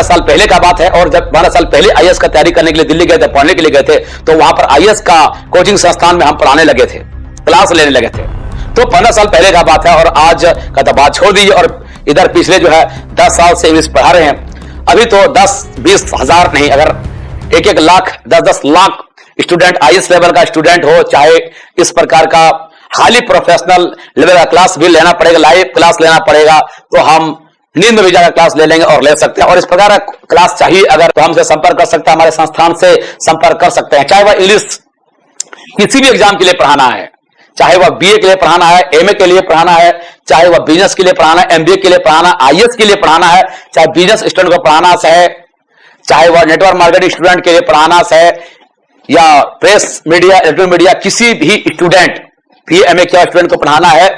साल पहले का बात है। और जब 12 साल पहले आईएएस का तैयारी करने के लिए दिल्ली गए थे, पढ़ने के लिए गए थे, तो वहां पर आईएएस का कोचिंग संस्थान में हम पढ़ाने लगे थे, क्लास लेने लगे थे। तो 15 साल पहले का बात है। और आज का तो बात छोड़ दीजिए। और इधर पिछले जो है 10 साल से इंग्लिश पढ़ा रहे हैं। अभी तो 10-20 हजार नहीं, अगर 1-1 lakh 10-10 lakh student IAS level का स्टूडेंट हो, चाहे इस प्रकार का हाईली प्रोफेशनल लेवल का क्लास भी लेना पड़ेगा, लाइव क्लास लेना पड़ेगा, तो हम नींद में भी जाकर क्लास ले लेंगे और ले सकते हैं। और इस प्रकार का क्लास चाहिए अगर, तो हमसे संपर्क कर सकते हैं, हमारे संस्थान से संपर्क कर सकते हैं। चाहे वह इंग्लिश किसी भी एग्जाम के लिए पढ़ाना है, चाहे वह बीए के लिए पढ़ाना है, एमए के लिए पढ़ाना है, चाहे वह बिजनेस के लिए पढ़ाना है, एमबीए के लिए पढ़ाना, आईएएस के लिए पढ़ाना है, चाहे बिजनेस स्टूडेंट को पढ़ाना है, चाहे वह नेटवर्क मार्केटिंग स्टूडेंट के लिए पढ़ाना है, या प्रेस मीडिया, इलेक्ट्रॉनिक मीडिया, किसी भी स्टूडेंट बीए एमए के स्टूडेंट को पढ़ाना है,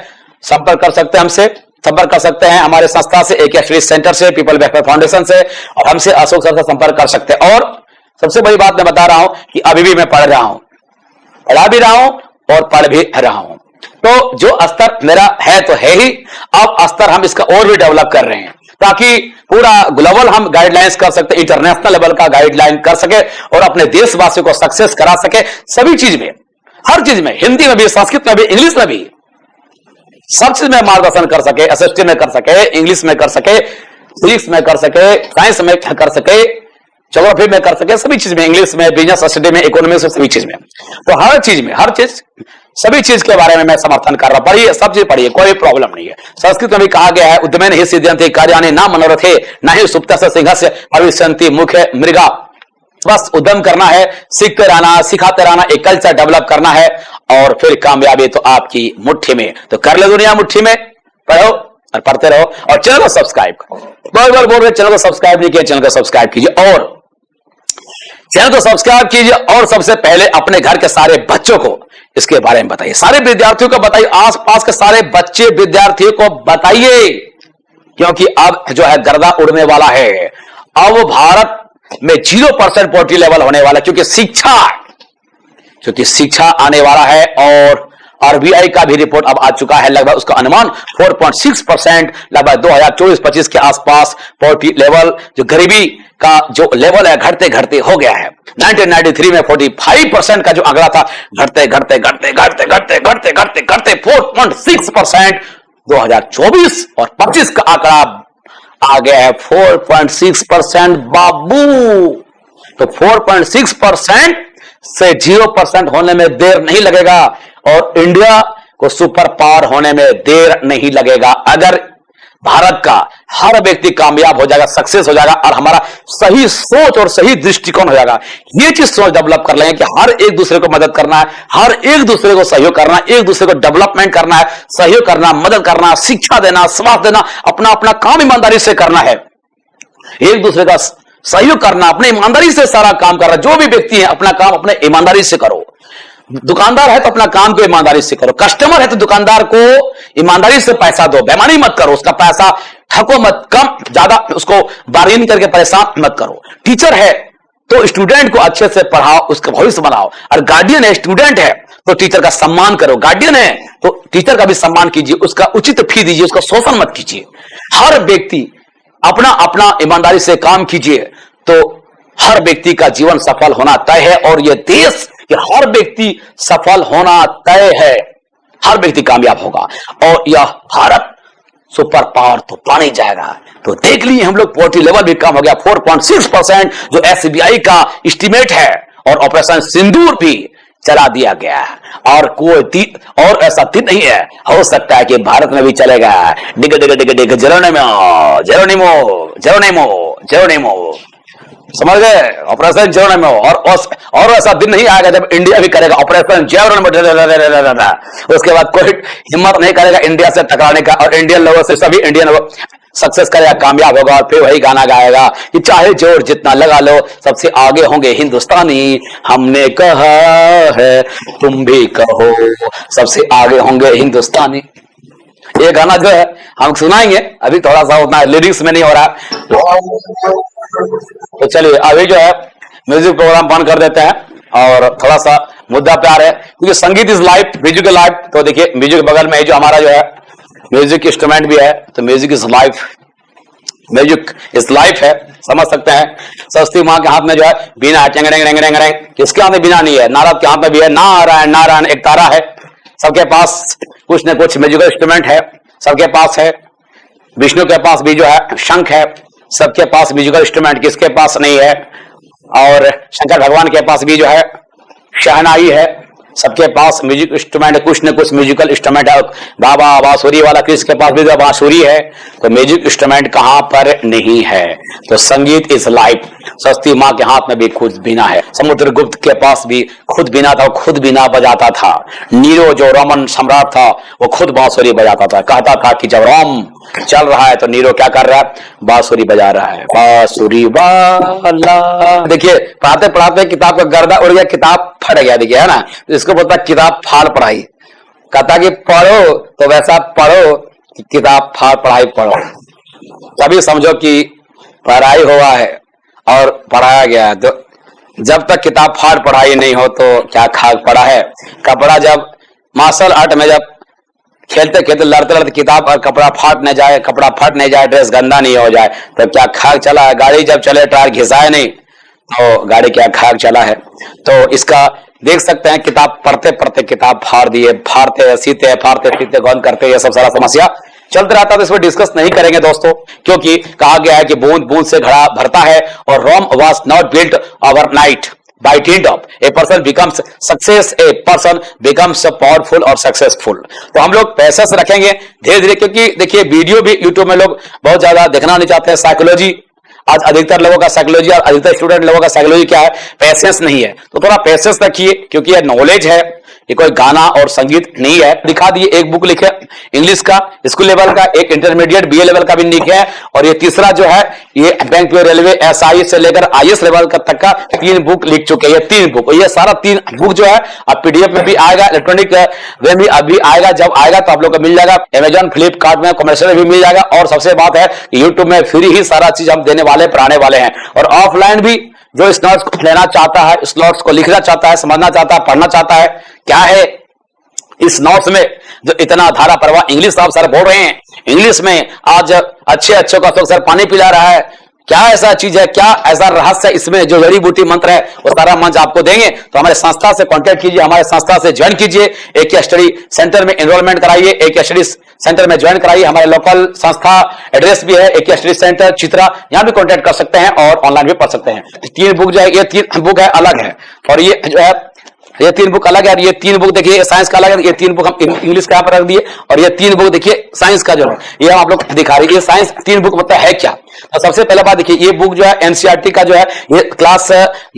संपर्क कर सकते हैं हमसे, संपर्क कर सकते हैं हमारे संस्था से, एक स्टडी सेंटर से, पीपल वेलफेयर फाउंडेशन से, और हमसे अशोक सर से संपर्क कर सकते हैं। और सबसे बड़ी बात मैं बता रहा हूं कि अभी भी मैं पढ़ रहा हूं, पढ़ा भी रहा हूं और पढ़ भी रहा हूं। तो जो स्तर मेरा है तो है ही, अब स्तर हम इसका और भी डेवलप कर रहे हैं, ताकि पूरा ग्लोबल हम गाइडलाइंस कर सकते, इंटरनेशनल लेवल का गाइडलाइन कर सके और अपने देशवासियों को सक्सेस करा सके सभी चीज में, हर चीज में, हिंदी में भी, संस्कृत में भी, इंग्लिश में भी, सब चीज में मार्गदर्शन कर सके, एसएसटी में कर सके, इंग्लिश में कर सके, फिजिक्स में कर सके, साइंस में कर सके, ज्योग्राफी में कर सके, सभी चीज में, इंग्लिश में, बिजनेस स्टडी में, इकोनॉमिक्स में, सभी चीज में। तो हर चीज में, हर चीज, सभी चीज के बारे में मैं समर्थन कर रहा हूं। पढ़िए, सब चीज पढ़िए, कोई प्रॉब्लम नहीं है। संस्कृत में भी कहा गया है, उद्यमेन हि सिद्ध्यन्ति कार्याणि न मनोरथे न हि सुप्तस्य सिंहस्य भविष्यन्ति मुखे मृगा। बस उद्यम करना है, सीखते रहना, सिखाते रहना, एक कल्चर डेवलप करना है, और फिर कामयाबी तो आपकी मुट्ठी में। तो कर ले दुनिया मुट्ठी में, पढ़ो और पढ़ते रहो, और चैनल को सब्सक्राइब करो। बार बार बोल रहे चैनल को सब्सक्राइब नहीं किया, चैनल को सब्सक्राइब कीजिए, और चैनल को सब्सक्राइब कीजिए, और सबसे पहले अपने घर के सारे बच्चों को इसके बारे में बताइए, सारे विद्यार्थियों को बताइए, आसपास के सारे बच्चे विद्यार्थियों को बताइए, क्योंकि अब जो है गर्दा उड़ने वाला है। अब भारत में 0% पॉवर्टी लेवल होने वाला है, क्योंकि शिक्षा आने वाला है। और आरबीआई का भी रिपोर्ट अब आ चुका है, लगभग उसका अनुमान 4.6%, लगभग 2024-25 के आसपास पॉवर्टी लेवल, जो गरीबी का जो लेवल है, घटते घटते हो गया है। 1993 में 45% का जो आंकड़ा था, घटते घटते घटते घटते घटते घटते घटते घटते 4.6%, 2024 और 25 का आंकड़ा आ गया है 4.6% बाबू। तो 4.6% से 0% होने में देर नहीं लगेगा, और इंडिया को सुपर पावर होने में देर नहीं लगेगा, अगर भारत का हर व्यक्ति कामयाब हो जाएगा, सक्सेस हो जाएगा, और हमारा सही सोच और सही दृष्टिकोण हो जाएगा। ये चीज सोच डेवलप कर लेंगे कि हर एक दूसरे को मदद करना है, हर एक दूसरे को सहयोग करना है, एक दूसरे को डेवलपमेंट करना है, सहयोग करना, मदद करना, शिक्षा देना, स्वास्थ्य देना, अपना अपना काम ईमानदारी से करना है, एक दूसरे का सहयोग करना, अपने ईमानदारी से सारा काम करना। जो भी व्यक्ति है अपना काम अपने ईमानदारी से करो। दुकानदार है तो अपना काम को ईमानदारी से करो, कस्टमर है तो दुकानदार को ईमानदारी से पैसा दो, बेईमानी मत करो, उसका पैसा ठको मत, कम ज्यादा उसको बार्गेनिंग करके परेशान मत करो। टीचर है तो स्टूडेंट को अच्छे से पढ़ाओ, उसका भविष्य बनाओ, और गार्डियन है, स्टूडेंट है तो टीचर का सम्मान करो, गार्डियन है तो टीचर का भी सम्मान कीजिए, उसका उचित फी दीजिए, उसका शोषण मत कीजिए। हर व्यक्ति अपना अपना ईमानदारी से काम कीजिए, तो हर व्यक्ति का जीवन सफल होना तय है, और यह देश कि हर व्यक्ति सफल होना तय है, हर व्यक्ति कामयाब होगा, और यह भारत सुपर पावर तो पाने जाएगा। तो देख लिए हम लोग, पॉवर्टी लेवल भी कम हो गया 4.6%, जो एसबीआई का एस्टीमेट है, और ऑपरेशन सिंदूर भी चला दिया गया है, और कोई और ऐसा दिन नहीं है, हो सकता है कि भारत में भी चलेगा। डिग डिग डिग डिग जेरोनिमो जेरोनिमो जेरोनिमो जेरोनिमो, समझ गए, ऑपरेशन जेरोनिमो। और ऐसा दिन नहीं आएगा जब इंडिया भी करेगा ऑपरेशन जेरोनिमो, उसके बाद कोई हिम्मत नहीं करेगा इंडिया से टकराने का, और इंडियन लोगों से सभी इंडियन लोग सक्सेस करेगा, कामयाब होगा, और फिर वही गाना गाएगा कि चाहे जोर जितना लगा लो, सबसे आगे होंगे हिंदुस्तानी, हमने कहा है तुम भी कहो, सबसे आगे होंगे हिंदुस्तानी। ये गाना जो है हम सुनाएंगे, अभी थोड़ा सा उतना लिरिक्स में नहीं हो रहा, तो चलिए अभी जो है म्यूजिक प्रोग्राम बंद कर देते हैं, और थोड़ा सा मुद्दा पे आ रहे हैं, क्योंकि संगीत is life, music is life. तो देखिए म्यूजिक बगल में जो हमारा जो है म्यूजिक इंस्ट्रूमेंट भी है, तो म्यूजिक इज लाइफ, म्यूजिक इस लाइफ है, समझ सकते हैं। सरस्वती माँ के हाथ में जो है बीना है, टेंग टेंग टेंग टेंग। किसके हाथ में बीना नहीं है? नारद के हाथ में भी है। नारायण नारायण एक तारा है, सबके पास कुछ न कुछ म्यूजिकल इंस्ट्रूमेंट है, सबके पास है। विष्णु के पास भी जो है शंख है, सबके पास म्यूजिकल इंस्ट्रूमेंट किसके पास नहीं है? और शंकर भगवान के पास भी जो है शहनाई है, सबके पास म्यूजिक इंस्ट्रूमेंट, कुछ न कुछ म्यूजिकल इंस्ट्रूमेंट है। बाबा बांसुरी वाला कृष्ण के पास भी तो बांसुरी है, तो म्यूजिक इंस्ट्रूमेंट कहां पर नहीं है? तो संगीत इज लाइफ। सरस्वती माँ के हाथ में भी खुद बीना है, समुद्रगुप्त के पास भी खुद बीना था, खुद बीना बजाता था। नीरो जो रोमन सम्राट था वो खुद बांसुरी बजाता था, कहता था कि जब रोम चल रहा है तो नीरो क्या कर रहा है? बांसुरी बजा रहा है, बांसुरी वाला। देखिए पढ़ाते पढ़ाते किताब का गर्दा उड़ गया, किताब फट गया, देखिए है ना। इसको बोलता किताब फाड़ पढ़ाई। कहता कि पढ़ो तो वैसा पढ़ो कि किताब फाड़ पढ़ाई पढ़ो, तभी समझो कि पढ़ाई हुआ है और पढ़ाया गया है। तो जब तक किताब फाड़ पढ़ाई नहीं हो तो क्या खाक पड़ा है? कपड़ा जब मार्शल आर्ट में जब खेलते खेलते लड़ते लड़ते किताब और कपड़ा फाट न जाए, कपड़ा फट नहीं जाए, ड्रेस गंदा नहीं हो जाए, तो क्या खाक चला है? गाड़ी जब चले टायर घिसाए नहीं तो गाड़ी क्या खाक चला है? तो इसका देख सकते हैं, किताब पढ़ते पढ़ते किताब फाड़ दिए, फाड़ते सीते फाड़ते सीते गौन करते, ये सब सारा समस्या चलता रहता है। तो इसमें डिस्कस नहीं करेंगे दोस्तों, क्योंकि कहा गया है कि बूंद बूंद से घड़ा भरता है और Rome was not built overnight. By dint of a person becomes success, a person becomes powerful और सक्सेसफुल। तो हम लोग पैसेंस रखेंगे धीरे धीरे, क्योंकि देखिए वीडियो भी यूट्यूब में लोग बहुत ज्यादा देखना नहीं चाहते हैं। साइकोलॉजी आज अधिकतर लोगों का साइकोलॉजी और अधिकतर स्टूडेंट लोगों का साइकोलॉजी क्या है? पैसेंस नहीं है। तो थोड़ा पैसेंस रखिए, क्योंकि यह नॉलेज है, ये कोई गाना और संगीत नहीं है। दिखा दिए, एक बुक लिखे इंग्लिश का स्कूल लेवल का, एक इंटरमीडिएट बीए लेवल का भी लिखे है, और ये तीसरा जो है ये बैंक रेलवे एसआई से लेकर आईएएस लेवल तक का 3 बुक लिख चुके हैं। ये 3 बुक, ये सारा 3 बुक जो है अब पीडीएफ में भी आएगा, इलेक्ट्रॉनिक वे भी अभी आएगा। जब आएगा तो आप लोग को मिल जाएगा, अमेजॉन फ्लिपकार्ट में कमर्शियल भी मिल जाएगा। और सबसे बात है यूट्यूब में फ्री ही सारा चीज हम देने वाले पढ़ाने वाले हैं। और ऑफलाइन भी जो इस नोट्स को लेना चाहता है, इस नोट्स को लिखना चाहता है, समझना चाहता है, पढ़ना चाहता है, क्या है इस नोट्स में जो इतना धारा प्रवाह इंग्लिश आप सर बोल रहे हैं, इंग्लिश में आज अच्छे अच्छों का तो सर पानी पिला रहा है, क्या ऐसा चीज है, क्या ऐसा रहस्य इसमें जो जड़ी बूटी मंत्र है वो सारा मंच आपको देंगे। तो हमारे संस्था से कांटेक्ट कीजिए, हमारे संस्था से ज्वाइन कीजिए, एक स्टडी सेंटर में एनरोलमेंट कराइए, एक स्टडी सेंटर में ज्वाइन कराइए। हमारे लोकल संस्था एड्रेस भी है, एक स्टडी सेंटर चित्रा, यहां भी कांटेक्ट कर सकते हैं और ऑनलाइन भी पढ़ सकते हैं। 3 बुक जो है, ये 3 बुक है अलग है, और ये जो है ये 3 बुक अलग है। ये 3 बुक देखिए साइंस का अलग है, ये 3 बुक हम इंग्लिश का यहाँ पर रख दिए, और ये 3 बुक देखिए साइंस का जो है ये हम आप लोग दिखा रहे हैं। ये साइंस 3 बुक मतलब है क्या? तो सबसे पहले बात देखिए, ये बुक जो है एनसीईआरटी का जो है ये क्लास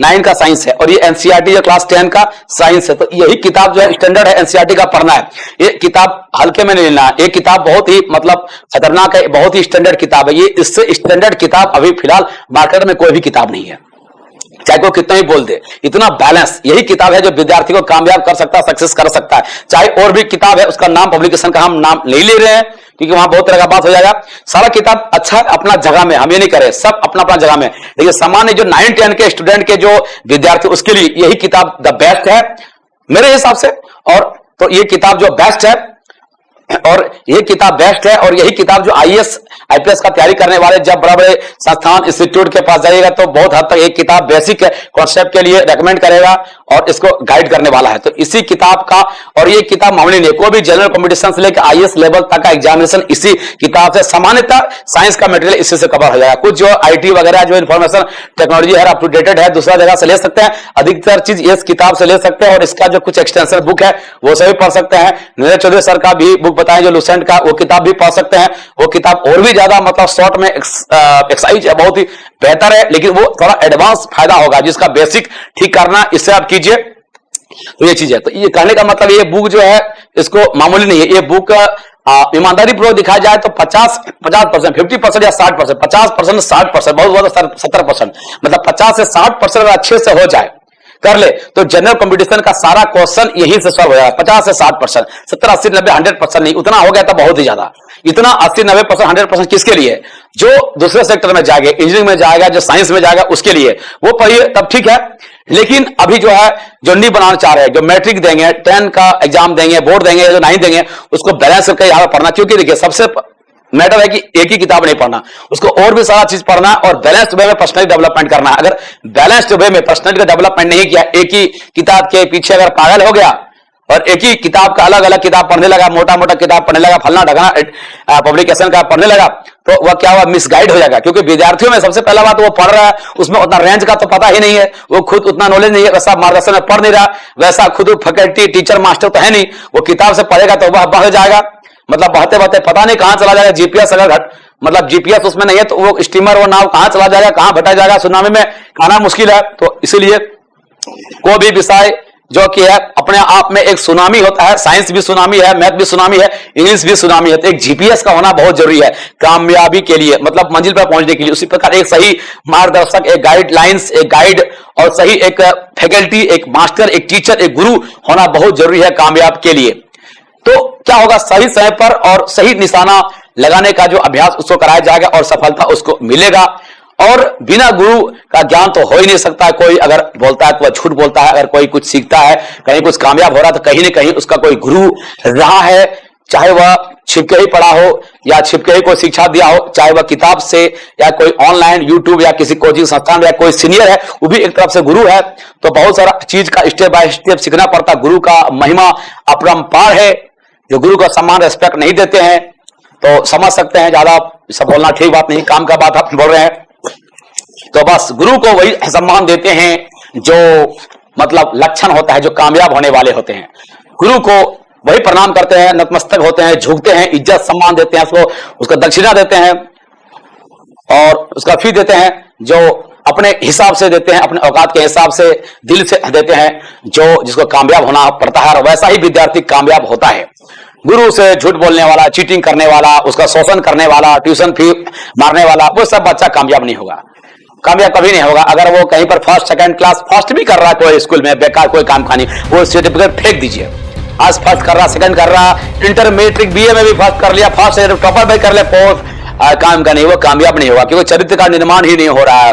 9 का साइंस है, और ये एनसीईआरटी जो क्लास 10 का साइंस है। तो यही किताब जो है स्टैंडर्ड है एनसीईआरटी का पढ़ना है। ये किताब हल्के में नहीं लेना है, ये किताब बहुत ही मतलब खतरनाक है, बहुत ही स्टैंडर्ड किताब है। ये इससे स्टैंडर्ड किताब अभी फिलहाल मार्केट में कोई भी किताब नहीं है, चाहे कोई कितना ही बोल दे। इतना बैलेंस यही किताब है जो विद्यार्थी को कामयाब कर सकता है, सक्सेस कर सकता है। चाहे और भी किताब है, उसका नाम पब्लिकेशन का हम नाम नहीं ले रहे हैं, क्योंकि वहां बहुत तरह का बात हो जाएगा। सारा किताब अच्छा है अपना जगह में, हम ये नहीं करें, सब अपना अपना जगह में। लेकिन सामान्य जो 9-10 के स्टूडेंट के जो विद्यार्थी, उसके लिए यही किताब द बेस्ट है मेरे हिसाब से। और तो ये किताब जो बेस्ट है, और ये किताब बेस्ट है, और यही किताब जो आईएएस आईपीएस का तैयारी करने वाले जब बड़े बड़े संस्थान इंस्टीट्यूट के पास जाइएगा तो बहुत हद तक एक किताब बेसिक कॉन्सेप्ट के लिए रेकमेंड करेगा और इसको गाइड करने वाला है। तो इसी किताब का, और ये किताब मामूली नहीं, कोई भी जनरल कॉम्पिटिशन से लेकर आईएएस लेवल तक का एग्जामिनेशन इसी किताब से, सामान्यतः साइंस का मटेरियल इसी से कवर हो जाएगा। कुछ जो आईटी वगैरह जो इन्फॉर्मेशन टेक्नोलॉजी है अप टू डेटेड है, दूसरा जगह से ले सकते हैं, अधिकतर चीज इस किताब से ले सकते हैं। और इसका जो कुछ एक्सटेंशन बुक है वो सभी पढ़ सकते हैं। नीरज चौधरी सर का भी बुक बताएं जो लुसेंट का, वो किताब भी पढ़ सकते हैं। वो किताब और भी ज्यादा मतलब शॉर्ट में एक्सरसाइज है, बहुत ही बेहतर है, लेकिन वो थोड़ा एडवांस फायदा होगा, जिसका बेसिक ठीक करना इससे आप कीजिए। तो ये चीज है। तो ये कहने का मतलब ये बुक जो है इसको मामूली नहीं है। ये बुक ईमानदारी पूर्वक दिखाया जाए तो 50%, 50% या 60%, 50%, 60%, बहुत ज्यादा 70%, मतलब 50 से 60% अगर अच्छे से हो जाए कर ले तो जनरल कंपटीशन का सारा क्वेश्चन यहीं से सॉल्व हो जाएगा। 50 से 60%, 70, 80, 90, 100% नहीं, उतना हो गया तो बहुत ही ज्यादा। इतना 80, 90%, 100% किसके लिए? जो दूसरे सेक्टर में जाएगा, इंजीनियरिंग में जाएगा, जो साइंस में जाएगा, उसके लिए वो पढ़िए तब ठीक है। लेकिन अभी जो है जो नहीं बनाना चाह रहे हैं, जो मैट्रिक देंगे, 10 का एग्जाम देंगे, बोर्ड देंगे, जो 9 देंगे, उसको बैलेंस करके यहां पर पढ़ना। क्योंकि देखिए सबसे मैटर है कि एक ही किताब नहीं पढ़ना, उसको और भी सारा चीज पढ़ना और बैलेंस्ड वे में पर्सनैलिटी डेवलपमेंट करना है। अगर बैलेंस्ड वे में पर्सनैलिटी का डेवलपमेंट नहीं किया, एक ही किताब के पीछे अगर पागल हो गया और एक ही किताब का अलग अलग किताब पढ़ने लगा, मोटा मोटा किताब पढ़ने लगा, फलना ढगना पब्लिकेशन का पढ़ने लगा, तो वह क्या हुआ, मिसगाइड हो जाएगा। क्योंकि विद्यार्थियों में सबसे पहला बात, वो पढ़ रहा है, उसमें उतना रेंज का तो पता ही नहीं है, वो खुद उतना नॉलेज नहीं है, वैसा मार्गदर्शन में पढ़ नहीं रहा, वैसा खुद फैकल्टी टीचर मास्टर तो है नहीं, वो किताब से पढ़ेगा तो वह बह जाएगा, मतलब बहते बहते पता नहीं कहां चला जाएगा। जीपीएस अगर मतलब जीपीएस उसमें नहीं है तो वो स्टीमर वो नाव कहां चला जाएगा, कहां भटक जाएगा, सुनामी में आना मुश्किल है। तो इसीलिए कोई भी विषय जो कि है अपने आप में एक सुनामी होता है, साइंस भी सुनामी है, मैथ भी सुनामी है, इंग्लिश भी सुनामी है, तो एक जीपीएस का होना बहुत जरूरी है कामयाबी के लिए, मतलब मंजिल पर पहुंचने के लिए। उसी प्रकार एक सही मार्गदर्शक, एक गाइडलाइंस, एक गाइड और सही एक फैकल्टी, एक मास्टर, एक टीचर, एक गुरु होना बहुत जरूरी है कामयाब के लिए। तो क्या होगा, सही समय पर और सही निशाना लगाने का जो अभ्यास उसको कराया जाएगा और सफलता उसको मिलेगा। और बिना गुरु का ज्ञान तो हो ही नहीं सकता। कोई अगर बोलता है तो वह झूठ बोलता है, अगर कोई कुछ सीखता है, कहीं कुछ कामयाब हो रहा है तो कहीं ना कहीं उसका कोई गुरु रहा है, चाहे वह छिपके ही पढ़ा हो या छिपके ही कोई शिक्षा दिया हो, चाहे वह किताब से या कोई ऑनलाइन यूट्यूब या किसी कोचिंग संस्थान या कोई सीनियर है, वो भी एक तरफ से गुरु है। तो बहुत सारा चीज का स्टेप बाय स्टेप सीखना पड़ता। गुरु का महिमा अपरंपार है। जो गुरु का सम्मान रेस्पेक्ट नहीं देते हैं तो समझ सकते हैं, ज्यादा सब बोलना ठीक बात नहीं, काम का बात आप बोल रहे हैं। तो बस गुरु को वही सम्मान देते हैं जो मतलब लक्षण होता है, जो कामयाब होने वाले होते हैं। गुरु को वही प्रणाम करते हैं, नतमस्तक होते हैं, झुकते हैं, इज्जत सम्मान देते हैं, उसको दक्षिणा देते हैं और उसका फी देते हैं, जो अपने हिसाब से देते हैं, अपने औकात के हिसाब से दिल से देते हैं, जो जिसको कामयाब होना पड़ता है। और वैसा ही विद्यार्थी कामयाब होता है। गुरु से झूठ बोलने वाला, चीटिंग करने वाला, उसका शोषण करने वाला, ट्यूशन फी मारने वाला, वो सब बच्चा कामयाब नहीं होगा, कामयाब कभी नहीं होगा। अगर वो कहीं पर फर्स्ट सेकंड क्लास फर्स्ट भी कर रहा है कोई स्कूल में, बेकार कोई काम का नहीं, वो सर्टिफिकेट फेंक दीजिए। आज फर्स्ट कर रहा, सेकंड कर रहा, इंटर मैट्रिक बीए में भी फर्स्ट कर लिया, फर्स्ट टॉपर भी कर लिया, काम का नहीं, वो कामयाब नहीं होगा, क्योंकि चरित्र का निर्माण ही नहीं हो रहा है।